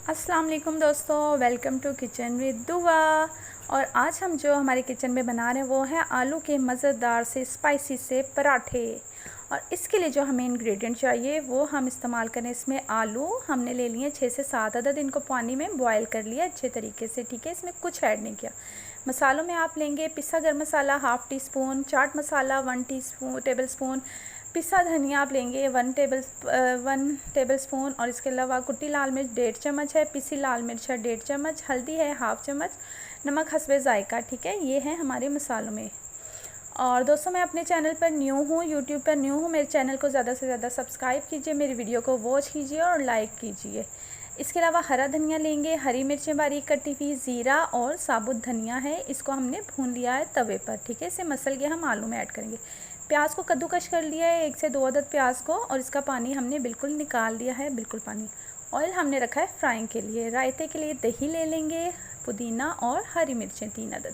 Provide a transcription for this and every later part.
अस्सलाम वालेकुम दोस्तों, वेलकम टू किचन विद दुआ। और आज हम जो हमारे किचन में बना रहे हैं वो है आलू के मज़ेदार से स्पाइसी से पराठे। और इसके लिए जो हमें इंग्रेडिएंट चाहिए वो हम इस्तेमाल करें। इसमें आलू हमने ले लिए 6 से 7 अदद, इनको पानी में बॉयल कर लिया अच्छे तरीके से, ठीक है। इसमें कुछ ऐड नहीं किया। मसालों में आप लेंगे पिसा गरम मसाला half tea spoon, chaat masala 1 table spoon, पिसा धनिया आप लेंगे 1 टेबल स्पून, और इसके अलावा कुटी लाल मिर्च 1.5 चम्मच है, पिसी लाल मिर्च है 1.5 चम्मच, हल्दी है हाफ़ चम्मच, नमक हस्बे ज़ायका, ठीक है। ये है हमारे मसालों में। और दोस्तों मैं अपने चैनल पर न्यू हूँ, यूट्यूब पर न्यू हूँ। मेरे चैनल को ज़्यादा से ज़्यादा सब्सक्राइब कीजिए, मेरी वीडियो को वॉच कीजिए और लाइक कीजिए। इसके अलावा हरा धनिया लेंगे, हरी मिर्चें बारीक कटी हुई, ज़ीरा और साबुत धनिया है, इसको हमने भून लिया है तवे पर, ठीक है। इसे मसल के हम आलू में ऐड करेंगे। प्याज को कद्दूकश कर लिया है 1 से 2 अदद प्याज को, और इसका पानी हमने बिल्कुल निकाल दिया है, बिल्कुल पानी। ऑयल हमने रखा है फ्राइंग के लिए। रायते के लिए दही ले लेंगे, पुदीना और हरी मिर्चें 3 अदद,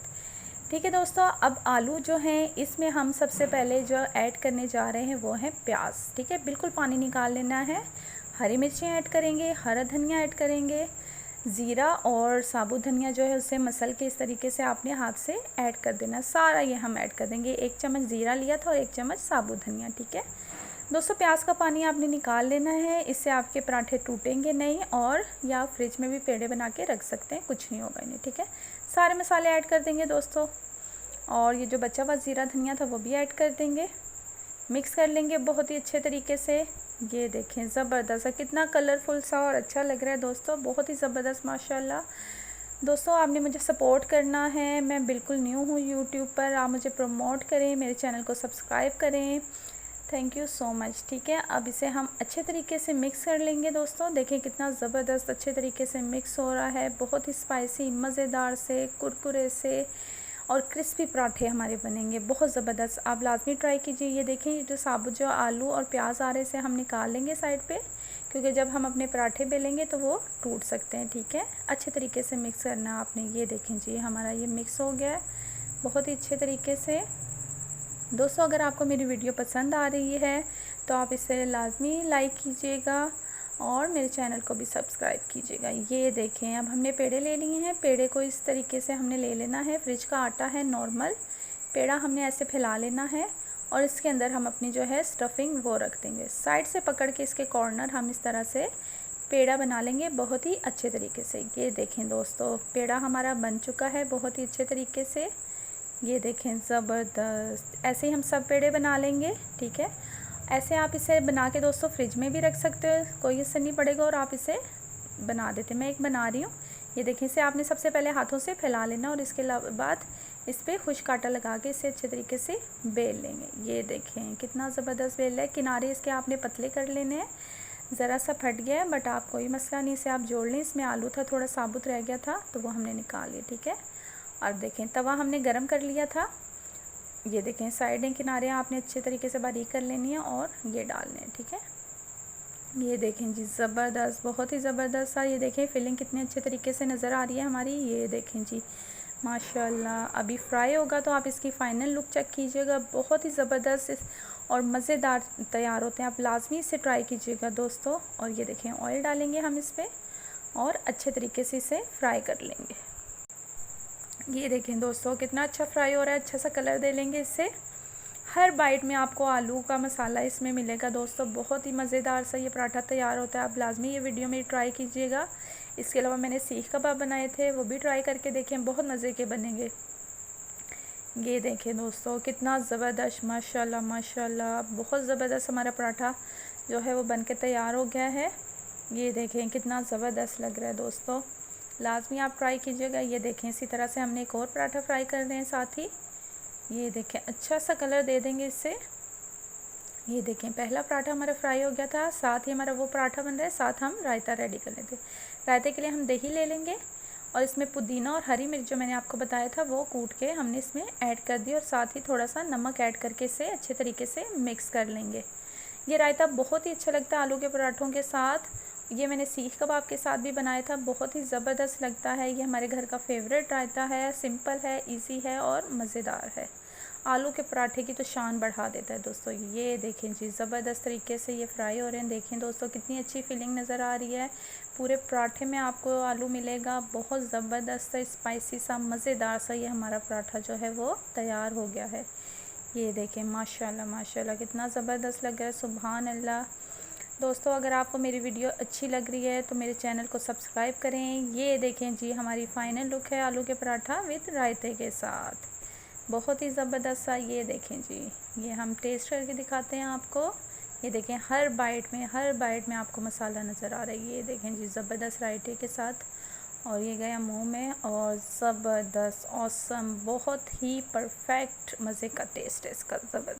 ठीक है दोस्तों। अब आलू जो हैं इसमें हम सबसे पहले जो ऐड करने जा रहे हैं वो है प्याज, ठीक है। बिल्कुल पानी निकाल लेना है। हरी मिर्चें ऐड करेंगे, हरा धनिया ऐड करेंगे, ज़ीरा और साबुत धनिया जो है उसे मसल के इस तरीके से आपने हाथ से ऐड कर देना। सारा ये हम ऐड कर देंगे। 1 चम्मच ज़ीरा लिया था और 1 चम्मच साबुत धनिया, ठीक है दोस्तों। प्याज का पानी आपने निकाल लेना है, इससे आपके पराठे टूटेंगे नहीं, और या फ्रिज में भी पेड़े बना के रख सकते हैं, कुछ नहीं होगा इन्हें, ठीक है। सारे मसाले ऐड कर देंगे दोस्तों, और ये जो बचा हुआ ज़ीरा धनिया था वो भी ऐड कर देंगे। मिक्स कर लेंगे बहुत ही अच्छे तरीके से। ये देखें ज़बरदस्त है, कितना कलरफुल सा और अच्छा लग रहा है दोस्तों, बहुत ही ज़बरदस्त माशाल्लाह। दोस्तों आपने मुझे सपोर्ट करना है, मैं बिल्कुल न्यू हूँ यूट्यूब पर, आप मुझे प्रमोट करें, मेरे चैनल को सब्सक्राइब करें, थैंक यू सो मच, ठीक है। अब इसे हम अच्छे तरीके से मिक्स कर लेंगे दोस्तों। देखें कितना ज़बरदस्त अच्छे तरीके से मिक्स हो रहा है, बहुत ही स्पाइसी मज़ेदार से कुरकुरे से और क्रिस्पी पराठे हमारे बनेंगे, बहुत ज़बरदस्त। आप लाजमी ट्राई कीजिए। ये देखें ये जो साबुत जो आलू और प्याज आ रहे से हम निकाल लेंगे साइड पे, क्योंकि जब हम अपने पराठे बेलेंगे तो वो टूट सकते हैं, ठीक है। अच्छे तरीके से मिक्स करना है आपने। ये देखें जी हमारा ये मिक्स हो गया है बहुत ही अच्छे तरीके से। दोस्तों अगर आपको मेरी वीडियो पसंद आ रही है तो आप इसे लाजमी लाइक कीजिएगा और मेरे चैनल को भी सब्सक्राइब कीजिएगा। ये देखें अब हमने पेड़े ले लिए हैं। पेड़े को इस तरीके से हमने ले लेना है। फ्रिज का आटा है नॉर्मल, पेड़ा हमने ऐसे फैला लेना है, और इसके अंदर हम अपनी जो है स्टफिंग वो रख देंगे। साइड से पकड़ के इसके कॉर्नर हम इस तरह से पेड़ा बना लेंगे बहुत ही अच्छे तरीके से। ये देखें दोस्तों पेड़ा हमारा बन चुका है बहुत ही अच्छे तरीके से। ये देखें ज़बरदस्त, ऐसे ही हम सब पेड़े बना लेंगे, ठीक है। ऐसे आप इसे बना के दोस्तों फ्रिज में भी रख सकते हो, कोई असर नहीं पड़ेगा, और आप इसे बना देते। मैं एक बना रही हूँ। ये देखें इसे आपने सबसे पहले हाथों से फैला लेना, और इसके बाद इस पर खुश्क आटा लगा के इसे अच्छे तरीके से बेल लेंगे। ये देखें कितना ज़बरदस्त बेल है। किनारे इसके आपने पतले कर लेने हैं। ज़रा सा फट गया है बट आप कोई मसला नहीं, इसे आप जोड़ लें। इसमें आलू था थोड़ा साबुत रह गया था तो वो हमने निकाल लिया, ठीक है। और देखें तवा हमने गरम कर लिया था। ये देखें साइडें किनारे आपने अच्छे तरीके से बारीक कर लेनी है और ये डालने हैं, ठीक है। ये देखें जी ज़बरदस्त, बहुत ही ज़बरदस्त सा। ये देखें फिलिंग कितने अच्छे तरीके से नज़र आ रही है हमारी। ये देखें जी माशाल्लाह। अभी फ्राई होगा तो आप इसकी फ़ाइनल लुक चेक कीजिएगा, बहुत ही ज़बरदस्त और मज़ेदार तैयार होते हैं। आप लाजमी इसे ट्राई कीजिएगा दोस्तों। और ये देखें ऑयल डालेंगे हम इस पर और अच्छे तरीके से इसे फ्राई कर लेंगे। ये देखें दोस्तों कितना अच्छा फ्राई हो रहा है, अच्छा सा कलर दे लेंगे इससे। हर बाइट में आपको आलू का मसाला इसमें मिलेगा दोस्तों, बहुत ही मज़ेदार सा ये पराठा तैयार होता है। आप लाजमी ये वीडियो में ट्राई कीजिएगा। इसके अलावा मैंने सीख कबाब बनाए थे, वो भी ट्राई करके देखें, बहुत मज़े के बनेंगे। ये देखें दोस्तों कितना ज़बरदस्त माशाल्लाह माशाल्लाह, बहुत ज़बरदस्त हमारा पराठा जो है वो बन के तैयार हो गया है। ये देखें कितना ज़बरदस्त लग रहा है दोस्तों, लाजमी आप ट्राई कीजिएगा। ये देखें इसी तरह से हमने एक और पराठा फ्राई कर रहे हैं साथ ही। ये देखें अच्छा सा कलर दे देंगे इससे। ये देखें पहला पराठा हमारा फ्राई हो गया था, साथ ही हमारा वो पराठा बन रहा है, साथ हम रायता रेडी कर लेते। रायते के लिए हम दही ले लेंगे और इसमें पुदीना और हरी मिर्च जो मैंने आपको बताया था वो कूट के हमने इसमें ऐड कर दी, और साथ ही थोड़ा सा नमक ऐड करके इसे अच्छे तरीके से मिक्स कर लेंगे। ये रायता बहुत ही अच्छा लगता है आलू के पराठों के साथ। ये मैंने सीख कबाब के साथ भी बनाया था, बहुत ही ज़बरदस्त लगता है। ये हमारे घर का फेवरेट रायता है, सिंपल है, इजी है और मज़ेदार है। आलू के पराठे की तो शान बढ़ा देता है दोस्तों। ये देखें जी, ज़बरदस्त तरीके से ये फ्राई हो रहे हैं। देखें दोस्तों कितनी अच्छी फीलिंग नज़र आ रही है। पूरे पराठे में आपको आलू मिलेगा। बहुत ज़बरदस्त स्पाइसी सा मज़ेदार सा ये हमारा पराठा जो है वो तैयार हो गया है। ये देखें माशाल्लाह माशाल्लाह कितना ज़बरदस्त लग रहा है, सुभान अल्लाह। दोस्तों अगर आपको मेरी वीडियो अच्छी लग रही है तो मेरे चैनल को सब्सक्राइब करें। ये देखें जी, हमारी फ़ाइनल लुक है आलू के पराठा विद रायते के साथ। बहुत ही ज़बरदस्त सा। ये देखें जी, ये हम टेस्ट करके दिखाते हैं आपको। ये देखें हर बाइट में आपको मसाला नज़र आ रहा है। ये देखें जी, ज़बरदस्त रायते के साथ और ये गया मुंह में और ज़बरदस्त ऑसम, बहुत ही परफेक्ट मज़े का टेस्ट है इसका, ज़बरदस्त।